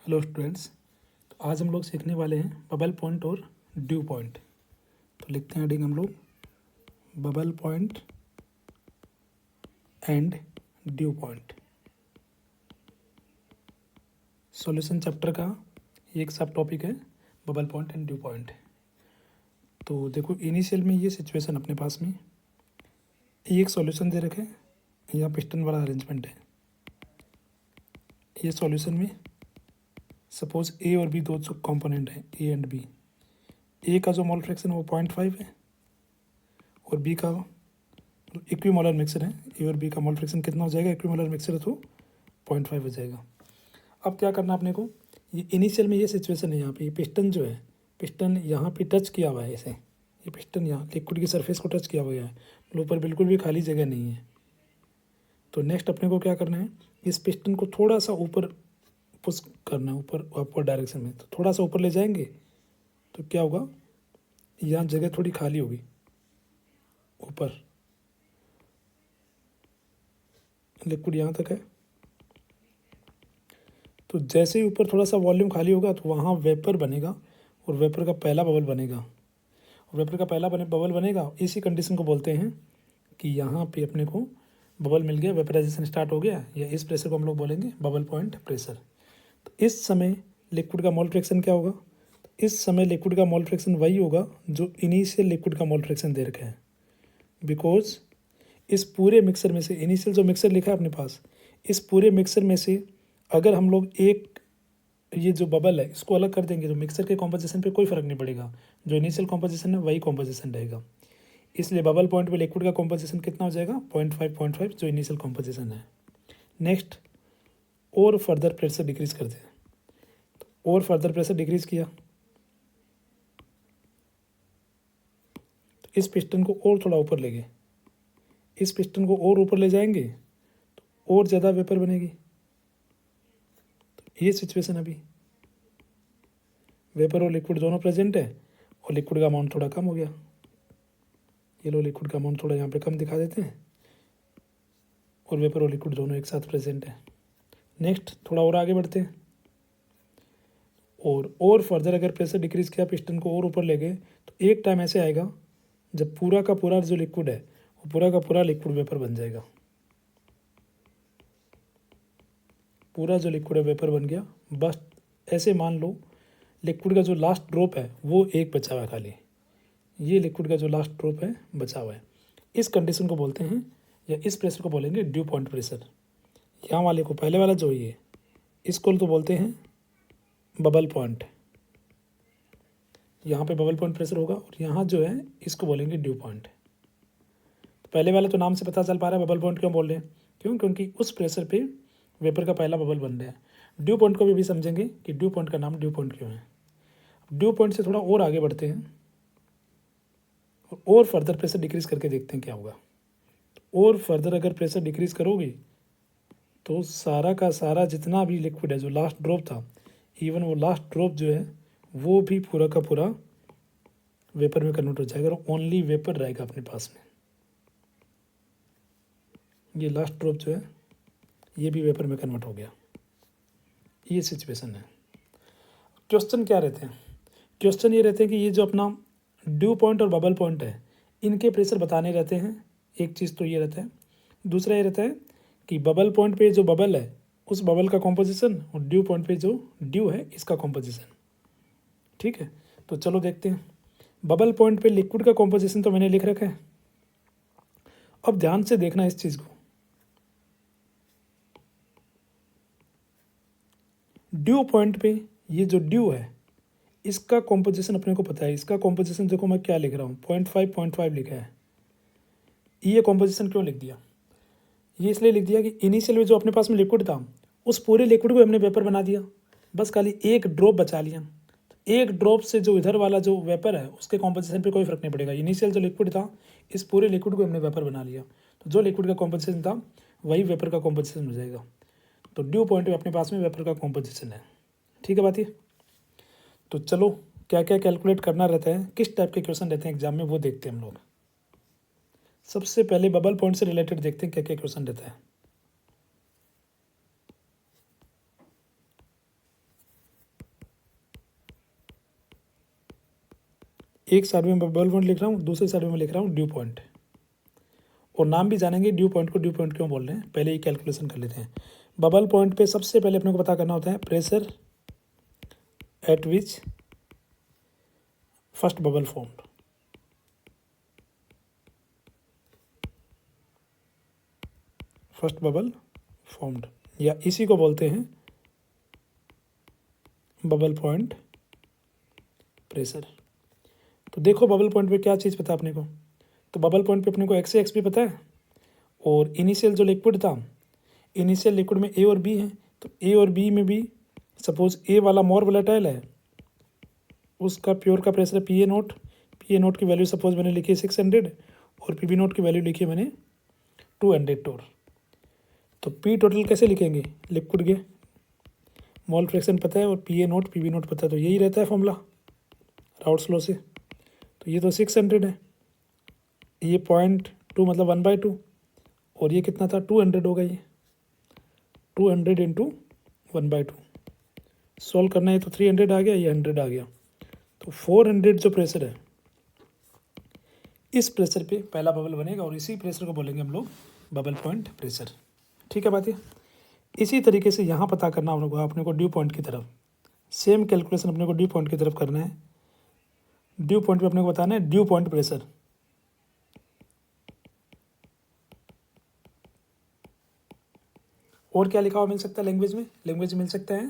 Hello students. तो आज हम लोग सीखने वाले हैं बबल पॉइंट और ड्यू पॉइंट। तो लिखते हैं हेडिंग हम लोग bubble point and due point. Solution chapter का ये एक सब टॉपिक है, bubble point and due point. तो देखो, इनिशियल में ये सिचुएशन अपने पास में ये एक सॉल्यूशन दे रखे हैं, यहाँ पिस्टन वाला अरेंजमेंट है। ये सॉल्यूशन में सपोज ए और बी दो कंपोनेंट हैं, ए एंड बी। ए का जो मोल फ्रैक्शन है वो 0.5 है और बी का इक्विमोलर मिक्सर है। ए और बी का मोल फ्रैक्शन कितना हो जाएगा? इक्विमोलर मिक्सर है तो 0.5 हो जाएगा। अब क्या करना अपने को, ये इनिशियल में ये सिचुएशन है, यहाँ पे ये पिस्टन जो है, पिस्टन यहाँ पे टच किया हुआ है ऐसे, ये पिस्टन यहाँ लिक्विड की सरफेस को टच किया हुआ है, ऊपर बिल्कुल भी खाली जगह नहीं है। तो नेक्स्ट अपने को क्या करना है, इस पिस्टन को थोड़ा सा ऊपर पुश करना है, ऊपर अपवर्ड डायरेक्शन में। तो थोड़ा सा ऊपर ले जाएंगे तो क्या होगा, यहाँ जगह थोड़ी खाली होगी ऊपर, लिक्विड यहाँ तक है। तो जैसे ही ऊपर थोड़ा सा वॉल्यूम खाली होगा तो वहाँ वेपर बनेगा और वेपर का पहला बबल बनेगा। और वेपर का पहला बबल बनेगा, इसी कंडीशन को बोलते हैं कि यहाँ पे अपने को बबल मिल गया, वेपराइजेशन स्टार्ट हो गया, या इस प्रेशर को हम लोग बोलेंगे बबल पॉइंट प्रेशर। तो इस समय लिक्विड का मोल फ्रैक्शन क्या होगा? इस समय लिक्विड का मोल फ्रैक्शन वही होगा जो इनिशियल लिक्विड का मोल फ्रैक्शन दे रखा है। बिकॉज इस पूरे मिक्सर में से, इनिशियल जो मिक्सर लिखा है अपने पास, इस पूरे मिक्सर में से अगर हम लोग एक ये जो बबल है इसको अलग कर देंगे तो मिक्सर के कॉम्पोजिशन पे कोई फर्क नहीं पड़ेगा, जो इनिशियल कॉम्पोजिशन है वही कॉम्पोजिशन रहेगा। इसलिए बबल पॉइंट पे लिक्विड का कॉम्पोजिशन कितना हो जाएगा? 0.5 जो इनिशियल कॉम्पोजिशन है। नेक्स्ट, और फर्दर प्रेशर डिक्रीज करते हैं। तो और फर्दर प्रेशर डिक्रीज किया तो इस पिस्टन को और थोड़ा ऊपर ले गए, इस पिस्टन को और ऊपर ले जाएंगे तो और ज़्यादा वेपर बनेगी। तो ये सिचुएशन, अभी वेपर और लिक्विड दोनों प्रेजेंट है और लिक्विड का अमाउंट थोड़ा कम हो गया। ये लो, लिक्विड का अमाउंट थोड़ा यहाँ पे कम दिखा देते हैं और वेपर और लिक्विड दोनों एक साथ प्रेजेंट है। नेक्स्ट, थोड़ा और आगे बढ़ते हैं और फर्दर अगर प्रेशर डिक्रीज किया, पिस्टन को और ऊपर ले गए, तो एक टाइम ऐसे आएगा जब पूरा का पूरा जो लिक्विड है वो पूरा का पूरा लिक्विड वेपर बन जाएगा। पूरा जो लिक्विड है वेपर बन गया। बस ऐसे मान लो लिक्विड का जो लास्ट ड्रॉप है वो एक बचा हुआ है खाली, ये लिक्विड का जो लास्ट ड्रॉप है बचा हुआ है। इस कंडीशन को बोलते हैं, या इस प्रेशर को बोलेंगे ड्यू पॉइंट प्रेशर। यहाँ वाले को, पहले वाला जो है इसको तो बोलते हैं बबल पॉइंट। यहाँ पे बबल पॉइंट प्रेशर होगा और यहाँ जो है इसको बोलेंगे ड्यू पॉइंट। तो पहले वाले तो नाम से पता चल पा रहा है बबल पॉइंट क्यों बोल रहे हैं, क्यों? क्योंकि उस प्रेशर पे वेपर का पहला बबल बन रहा है। ड्यू पॉइंट को भी समझेंगे कि ड्यू पॉइंट का नाम ड्यू पॉइंट क्यों है। ड्यू पॉइंट से थोड़ा और आगे बढ़ते हैं और फर्दर प्रेशर डिक्रीज करके देखते हैं क्या होगा। और फर्दर अगर प्रेशर डिक्रीज करोगे तो सारा का सारा जितना भी लिक्विड है, जो लास्ट ड्रॉप था, इवन वो लास्ट ड्रॉप जो है वो भी पूरा का पूरा वेपर में कन्वर्ट हो जाएगा और ओनली वेपर रहेगा अपने पास में। ये लास्ट ड्रॉप जो है ये भी वेपर में कन्वर्ट हो गया। ये सिचुएशन है। क्वेश्चन क्या रहते हैं? क्वेश्चन ये रहते हैं कि ये जो अपना ड्यू पॉइंट और बबल पॉइंट है इनके प्रेशर बताने रहते हैं। एक चीज़ तो ये रहता है। दूसरा ये रहता है कि बबल पॉइंट पे जो बबल है उस बबल का कॉम्पोजिशन और ड्यू पॉइंट पे जो ड्यू है इसका कॉम्पोजिशन। ठीक है, तो चलो देखते हैं। बबल पॉइंट पे लिक्विड का कॉम्पोजिशन तो मैंने लिख रखा है। अब ध्यान से देखना इस चीज़ को। ड्यू पॉइंट पे ये जो ड्यू है इसका कॉम्पोजिशन अपने को पता है। इसका कॉम्पोजिशन देखो, मैं क्या लिख रहा हूँ, 0.5 लिखा है। ये कॉम्पोजिशन क्यों लिख दिया? ये इसलिए लिख दिया कि इनिशियल में जो अपने पास में लिक्विड था उस पूरे लिक्विड को हमने वेपर बना दिया, बस खाली एक ड्रॉप बचा लिया। तो एक ड्रॉप से जो इधर वाला जो वेपर है उसके कॉम्पोजिशन पे कोई फर्क नहीं पड़ेगा। इनिशियल जो लिक्विड था इस पूरे लिक्विड को हमने वेपर बना लिया, तो जो लिक्विड का कॉम्पोजिशन था वही वेपर का कॉम्पोजिशन हो जाएगा। तो ड्यू पॉइंट पे अपने पास में वेपर का कॉम्पोजिशन है। ठीक है बात ये। तो चलो, क्या क्या कैलकुलेट करना रहता है, किस टाइप के क्वेश्चन रहते हैं एग्जाम में, वो देखते हैं हम लोग। सबसे पहले बबल पॉइंट से रिलेटेड देखते हैं क्या क्या क्वेश्चन रहता है। एक साइड में बबल पॉइंट लिख रहा हूँ, दूसरे साइड में मैं लिख रहा हूँ ड्यू पॉइंट, और नाम भी जानेंगे ड्यू पॉइंट को ड्यू पॉइंट क्यों बोल रहे हैं। पहले ये कैलकुलेशन कर लेते हैं। बबल पॉइंट पे सबसे पहले अपने को पता करना होता है pressure at which first bubble formed. First bubble formed, या इसी को बोलते हैं बबल पॉइंट प्रेशर। तो देखो बबल पॉइंट पे क्या चीज़ पता है अपने को, तो बबल पॉइंट पे अपने को एक्स से एक्स भी पता है, और इनिशियल जो लिक्विड था, इनिशियल लिक्विड में ए और बी है, तो ए और बी में भी सपोज ए वाला मोर वोलेटाइल है, उसका प्योर का pressure P A naught. P A note की वैल्यू सपोज मैंने लिखी है 600, और पी बी नोट की वैल्यू लिखी है मैंने 200 टोर। तो पी टोटल कैसे लिखेंगे, लिक्विड के मोल फ्रैक्शन पता है और P A naught P B naught पता है, तो यही रहता है फॉर्मूला राउट्स लॉ से। तो ये तो 600 है, ये 0.2 मतलब 1/2, और ये कितना था 200 होगा, ये 200 इंटू 1/2। सॉल्व करना है तो 300 आ गया, ये 100 आ गया। तो 400 जो प्रेशर है, इस प्रेशर पे पहला बबल बनेगा, और इसी प्रेशर को बोलेंगे हम लोग बबल पॉइंट प्रेशर। ठीक है बात है। इसी तरीके से यहाँ पता करना होगा अपने को ड्यू पॉइंट की तरफ, सेम कैलकुलेशन अपने को ड्यू पॉइंट की तरफ करना है। ड्यू पॉइंट पे अपने को बताना है ड्यू पॉइंट प्रेशर। और क्या लिखा हुआ मिल सकता है लैंग्वेज में, लैंग्वेज मिल सकता है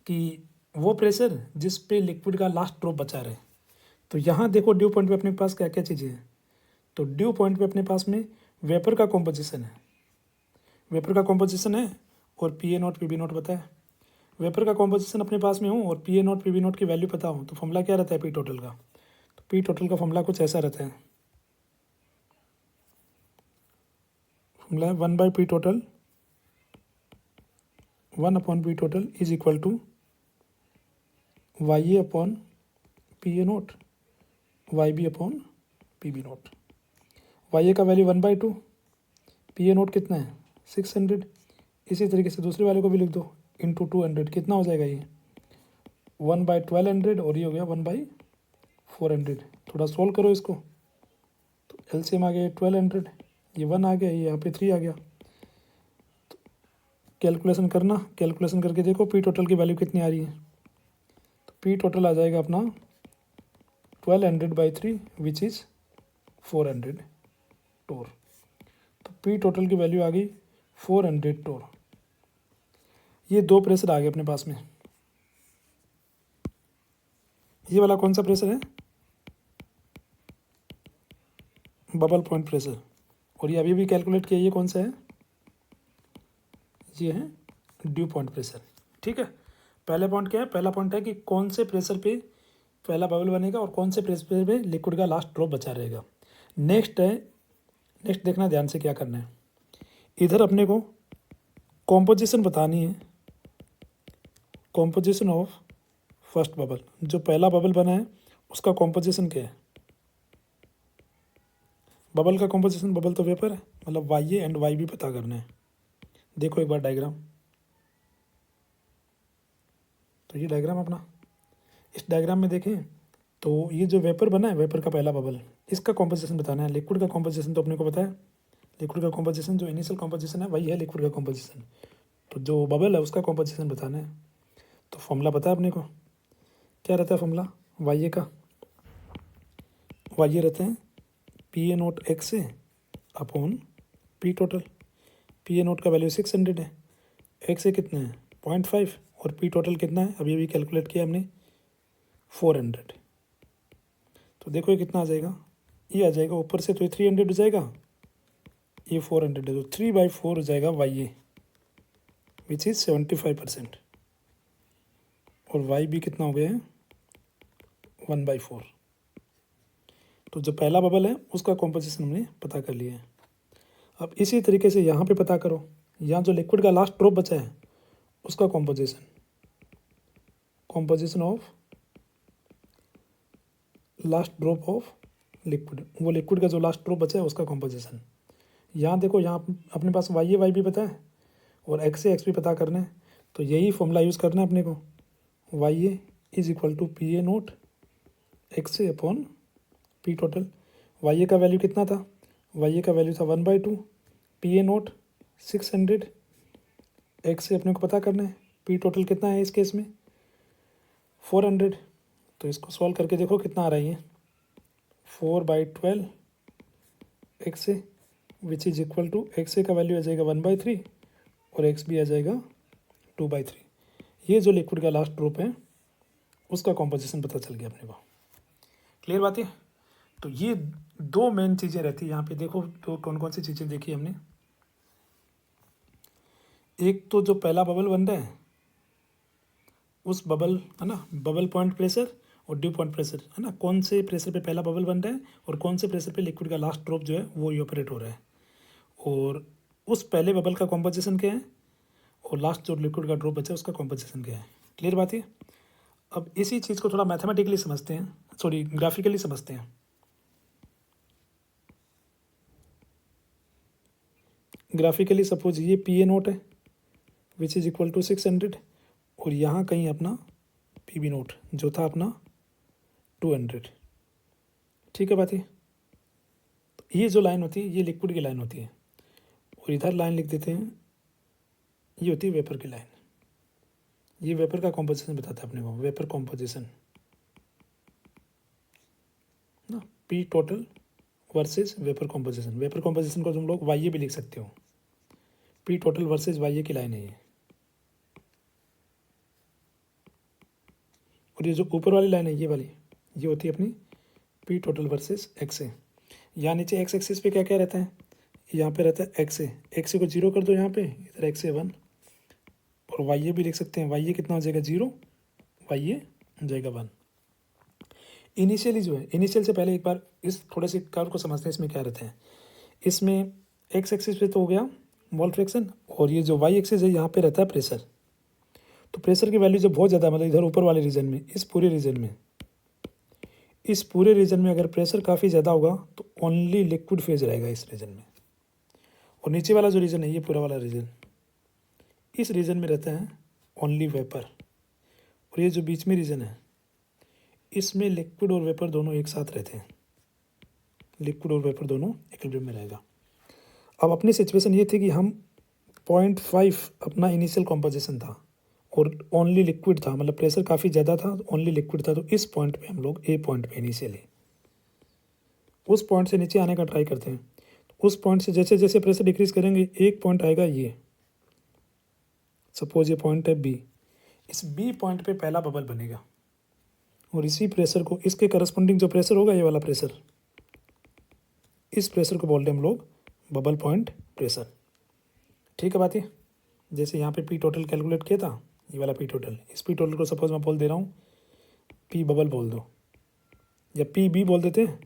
कि वो प्रेशर जिस पे लिक्विड का लास्ट ड्रॉप बचा रहे। तो यहाँ देखो ड्यू पॉइंट पे अपने पास क्या क्या चीज़ें हैं। तो ड्यू पॉइंट पे अपने पास में वेपर का कॉम्पोजिशन है, वेपर का कॉम्पोजिशन है, और P A naught P B naught पता है। वेपर का कॉम्पोजिशन अपने पास में हो और P A naught P B naught की वैल्यू पता हो, तो फॉर्मूला क्या रहता है पी टोटल का। तो पी टोटल का फॉर्मूला कुछ ऐसा रहता है, फॉर्मूला है 1/पी टोटल, 1/पी total is equal to Y A upon P A naught, Y B upon P B naught. Y A का वैल्यू 1/2, पी ए नोट कितना है 600। इसी तरीके से दूसरे वाले को भी लिख दो, इंटू 200, कितना हो जाएगा ये 1/1200, और ये हो गया 1/400। थोड़ा सोल्व करो इसको, तो एलसीएम आ गया 1200, ये 1 आ गया, ये यहाँ पे 3 आ गया। तो कैलकुलेशन करना, कैलकुलेशन करके देखो पी टोटल की वैल्यू कितनी आ रही है। तो पी टोटल आ जाएगा अपना 1200/3 विच इज़ 400 टोर। तो पी टोटल की वैल्यू आ गई 400 टोर। ये दो प्रेशर आ गए अपने पास में। ये वाला कौन सा प्रेशर है, बबल पॉइंट प्रेशर, और ये अभी भी कैलकुलेट किया, ये कौन सा है, ये है ड्यू पॉइंट प्रेशर। ठीक है। पहले पॉइंट क्या है, पहला पॉइंट है कि कौन से प्रेशर पे पहला बबल बनेगा और कौन से प्रेशर पे लिक्विड का लास्ट ड्रॉप बचा रहेगा। नेक्स्ट है, नेक्स्ट देखना ध्यान से क्या करना है। इधर अपने को कॉम्पोजिशन बतानी है, कॉम्पोजिशन ऑफ फर्स्ट बबल। जो पहला बबल बना है उसका कॉम्पोजिशन क्या है, बबल का कॉम्पोजिशन, बबल तो वेपर है, मतलब Y A and Y B पता करना है। देखो एक बार डायग्राम, तो ये डायग्राम अपना, इस डायग्राम में देखें तो ये जो वेपर बना है, वेपर का पहला बबल, इसका कॉम्पोजिशन बताना है। लिक्विड का कॉम्पोजिशन तो अपने को पता है, लिक्विड का कॉम्पोजिशन जो इनिशियल कॉम्पोजिशन है वही है लिक्विड का कॉम्पोजिशन। तो जो बबल है उसका कॉम्पोजिशन बताना है। तो फॉर्मूला पता है अपने को, क्या रहता है फॉर्मूला वाई ए का, वाई ए रहते हैं P A naught X A upon P total. P A note का वैल्यू 600 है, एक्स ए कितना है 0.5, और पी टोटल कितना है अभी कैलकुलेट किया हमने 400। तो देखो ये कितना आ जाएगा, ये आ जाएगा ऊपर से, तो ये 300 हो जाएगा, ये 400 है, तो 3/4 हो जाएगा वाई ए विच इज़ 75%, और वाई बी कितना हो गया है 1/4। तो जो पहला बबल है उसका कॉम्पोजिशन हमने पता कर लिया है। अब इसी तरीके से यहाँ पे पता करो, यहाँ जो लिक्विड का लास्ट ड्रॉप बचा है उसका composition, composition of last drop of liquid, वो लिक्विड का जो लास्ट ड्रॉप बचा है उसका कॉम्पोजिशन। यहाँ देखो, यहाँ अपने पास वाई ए वाई भी पता है और एक्स ए एक्स भी पता करना है, तो यही फॉर्मूला यूज़ करना है अपने को, Y A is equal to P A naught X A upon P total. Y A का वैल्यू कितना था, वाई ए का वैल्यू था 1/2, पी ए नोट 600, एक्स से अपने को पता करना है पी टोटल कितना है इस केस में 400। तो इसको सॉल्व करके देखो कितना आ रहा है ये 4/12 X A which is equal to X A का वैल्यू आ जाएगा 1/3 और एक्स भी आ जाएगा 2/3। ये जो लिक्विड का लास्ट ड्रॉप है उसका कॉम्पोजिशन पता चल गया अपने को। क्लियर बात है। तो ये दो मेन चीज़ें रहती है यहाँ पे। देखो तो कौन कौन सी चीज़ें देखी हमने। एक तो जो पहला बबल बन रहा है उस बबल है ना, बबल पॉइंट प्रेशर और ड्यू पॉइंट प्रेशर है ना, कौन से प्रेशर पे पहला बबल बन रहा है और कौन से प्रेशर पे लिक्विड का लास्ट ड्रॉप जो है वो इवेपोरेट हो रहा है, और उस पहले बबल का कॉम्पोजिशन क्या है और लास्ट जो लिक्विड का ड्रॉप बचा है उसका कॉम्पोजिशन क्या है। क्लियर बात है। अब इसी चीज़ को थोड़ा मैथमेटिकली समझते हैं, सॉरी ग्राफिकली समझते हैं। ग्राफिकली सपोज ये पी ए नोट है विच इज इक्वल टू 600 और यहाँ कहीं अपना पी बी नोट जो था अपना 200। ठीक है बात है। तो ये जो लाइन होती है ये लिक्विड की लाइन होती है और इधर लाइन लिख देते हैं, ये होती है वेपर की लाइन। ये वेपर का कॉम्पोजिशन बताता है अपने को, वेपर कॉम्पोजिशन ना, P total versus vapour composition. Vapour composition को तुम लोग वाई ए भी लिख सकते हो, पी टोटल वर्सेस वाई ए की लाइन है ये। और ये जो ऊपर वाली लाइन है ये वाली, ये होती है अपनी पी टोटल वर्सेस एक्स ए। यहाँ नीचे एक्स एक्सिस पे क्या क्या रहता है, यहाँ पे रहता है एक्स ए, एक्स ए को 0 कर दो यहाँ पे, इधर एक्स ए 1 और वाई ए भी लिख सकते हैं। वाई ए कितना हो जाएगा 0, वाई ए हो जाएगा 1। इनिशियली जो है, इनिशियल से पहले एक बार इस थोड़े से कर्व को समझते हैं। इसमें क्या रहता है, इसमें एक्स एक्सिस पे तो हो गया मोल फ्रैक्शन और ये जो वाई एक्सिस है यहाँ पे रहता है प्रेशर। तो प्रेशर की वैल्यू जब बहुत ज़्यादा मतलब इधर ऊपर वाले रीजन में, इस पूरे रीजन में अगर प्रेशर काफ़ी ज़्यादा होगा तो ओनली लिक्विड फेज रहेगा इस रीजन में। और नीचे वाला जो रीजन है ये पूरा वाला रीजन, इस रीजन में रहता है ओनली वेपर। और ये जो बीच में रीजन है इसमें लिक्विड और वेपर दोनों एक साथ रहते हैं, लिक्विड और वेपर दोनों इक्विलिब्रियम में रहेगा। अब अपनी सिचुएशन ये थी कि हम 0.5 अपना इनिशियल कॉम्पोजिशन था और ओनली लिक्विड था, मतलब प्रेशर काफ़ी ज़्यादा था, ओनली लिक्विड था। तो इस पॉइंट पे हम लोग ए पॉइंट पे इनिशियली उस पॉइंट से नीचे आने का ट्राई करते हैं। उस पॉइंट से जैसे जैसे प्रेशर डिक्रीज करेंगे एक पॉइंट आएगा ये, सपोज ये पॉइंट है बी, इस बी पॉइंट पे पहला बबल बनेगा और इसी प्रेशर को, इसके करस्पॉन्डिंग जो प्रेशर होगा ये वाला प्रेशर, इस प्रेशर को बोलते हैं हम लोग बबल पॉइंट प्रेशर। ठीक है बात है। जैसे यहाँ पे पी टोटल कैलकुलेट किया था, ये वाला पी टोटल, इस पी टोटल को सपोज मैं बोल दे रहा हूँ पी बबल बोल दो या पी बी बोल देते हैं,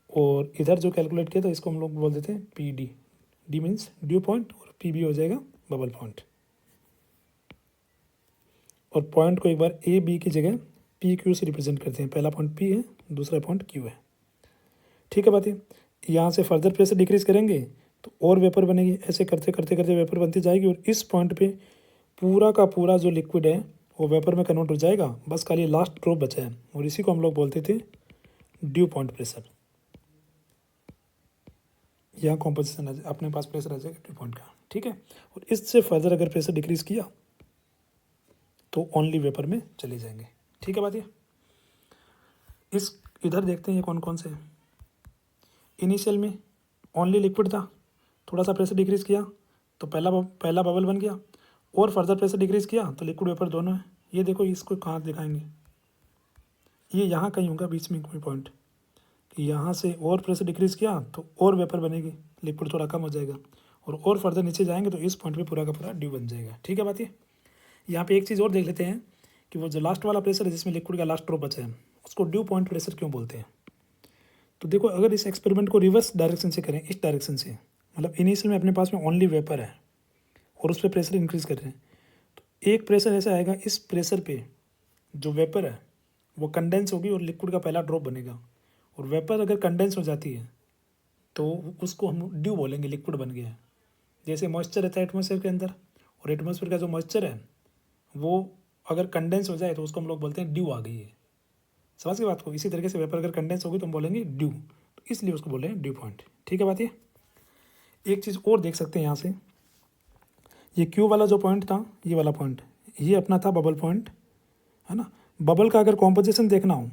और इधर जो कैलकुलेट किया था इसको हम लोग बोल देते हैं P D. D means due point और पी बी हो जाएगा बबल पॉइंट। और पॉइंट को एक बार ए बी की जगह पी क्यू से रिप्रेजेंट करते हैं। पहला पॉइंट पी है, दूसरा पॉइंट क्यू है। ठीक है बात है। यहाँ से फर्दर प्रेशर डिक्रीज करेंगे तो और वेपर बनेगी, ऐसे करते करते करते वेपर बनती जाएगी और इस पॉइंट पे पूरा का पूरा जो लिक्विड है वो वेपर में कन्वर्ट हो जाएगा, बस खाली लास्ट ड्रॉप बचा है और इसी को हम लोग बोलते थे ड्यू पॉइंट प्रेशर। यहाँ कॉम्पोजिशन अपने पास प्रेशर आ जाएगा ड्यू पॉइंट का। ठीक है। और इससे फर्दर अगर प्रेशर डिक्रीज किया तो ओनली वेपर में चले जाएंगे। ठीक है बात ये। इस इधर देखते हैं ये कौन कौन से हैं। इनिशियल में ओनली लिक्विड था, थोड़ा सा प्रेशर डिक्रीज किया तो पहला बबल बन गया, और फर्दर प्रेशर डिक्रीज किया तो लिक्विड वेपर दोनों है। ये देखो इसको कहाँ दिखाएंगे, ये यहाँ कहीं होगा बीच में कोई पॉइंट, यहाँ से और प्रेशर डिक्रीज किया तो और वेपर बनेगी, लिक्विड थोड़ा कम हो जाएगा, और फर्दर नीचे जाएंगे तो इस पॉइंट पे पूरा का पूरा ड्यू बन जाएगा। ठीक है बात ये। यहाँ पे एक चीज़ और देख लेते हैं कि वो जो लास्ट वाला प्रेशर है जिसमें लिक्विड का लास्ट ड्रॉप बचा है उसको ड्यू पॉइंट प्रेशर क्यों बोलते हैं। तो देखो अगर इस एक्सपेरिमेंट को रिवर्स डायरेक्शन से करें, इस डायरेक्शन से, मतलब इनिशियल में अपने पास में ओनली वेपर है और उस पर प्रेशर इंक्रीज कर रहे हैं, तो एक प्रेशर ऐसा आएगा, इस प्रेशर पे जो वेपर है वो कंडेंस होगी और लिक्विड का पहला ड्रॉप बनेगा, और वेपर अगर कंडेंस हो जाती है तो उसको हम ड्यू बोलेंगे, लिक्विड बन गया है। जैसे मॉइस्चर रहता है एटमॉस्फेयर के अंदर, और एटमॉस्फेयर का जो मॉइस्चर है वो अगर कंडेंस हो जाए तो उसको हम लोग बोलते हैं ड्यू आ गई है। समझ गए बात को। इसी तरीके से वेपर अगर कंडेंस होगी तो हम बोलेंगे ड्यू, तो इसलिए उसको बोले ड्यू पॉइंट। ठीक है बात ये। एक चीज़ और देख सकते हैं यहाँ से, ये क्यू वाला जो पॉइंट था, ये वाला पॉइंट, ये अपना था बबल पॉइंट, है ना। बबल का अगर कॉम्पोजिशन देखना हो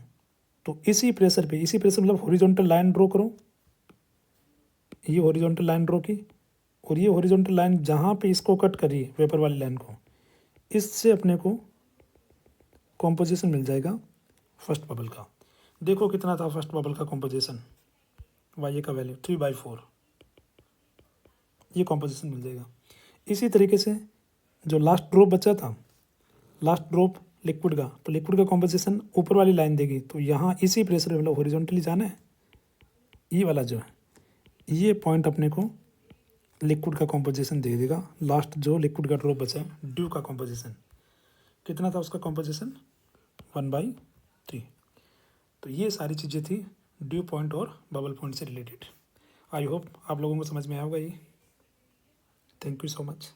तो इसी प्रेशर मतलब हॉरिजॉन्टल लाइन ड्रॉ करो, ये हॉरिजॉन्टल लाइन ड्रॉ की, और ये हॉरिजॉन्टल लाइन जहाँ पे इसको कट करी वेपर वाली लाइन को, इससे अपने को कॉम्पोजिशन मिल जाएगा फर्स्ट बबल का। देखो कितना था फर्स्ट बबल का कॉम्पोजिशन, वाई का वैल्यू 3/4, ये कॉम्पोजिशन मिल जाएगा। इसी तरीके से जो लास्ट ड्रॉप बचा था, लास्ट ड्रॉप लिक्विड का, तो लिक्विड का कॉम्पोजिशन ऊपर वाली लाइन देगी, तो यहाँ इसी प्रेशर में मतलब हॉरिजॉन्टली जाना है, ये वाला जो है ये पॉइंट अपने को लिक्विड का कॉम्पोजिशन दे देगा। लास्ट जो लिक्विड का ड्रॉप बचा है, ड्यू का कॉम्पोजिशन कितना था, उसका कॉम्पोजिशन 1/3। तो ये सारी चीज़ें थी ड्यू पॉइंट और बबल पॉइंट से रिलेटेड। आई होप आप लोगों को समझ में आएगा ये। Thank you so much.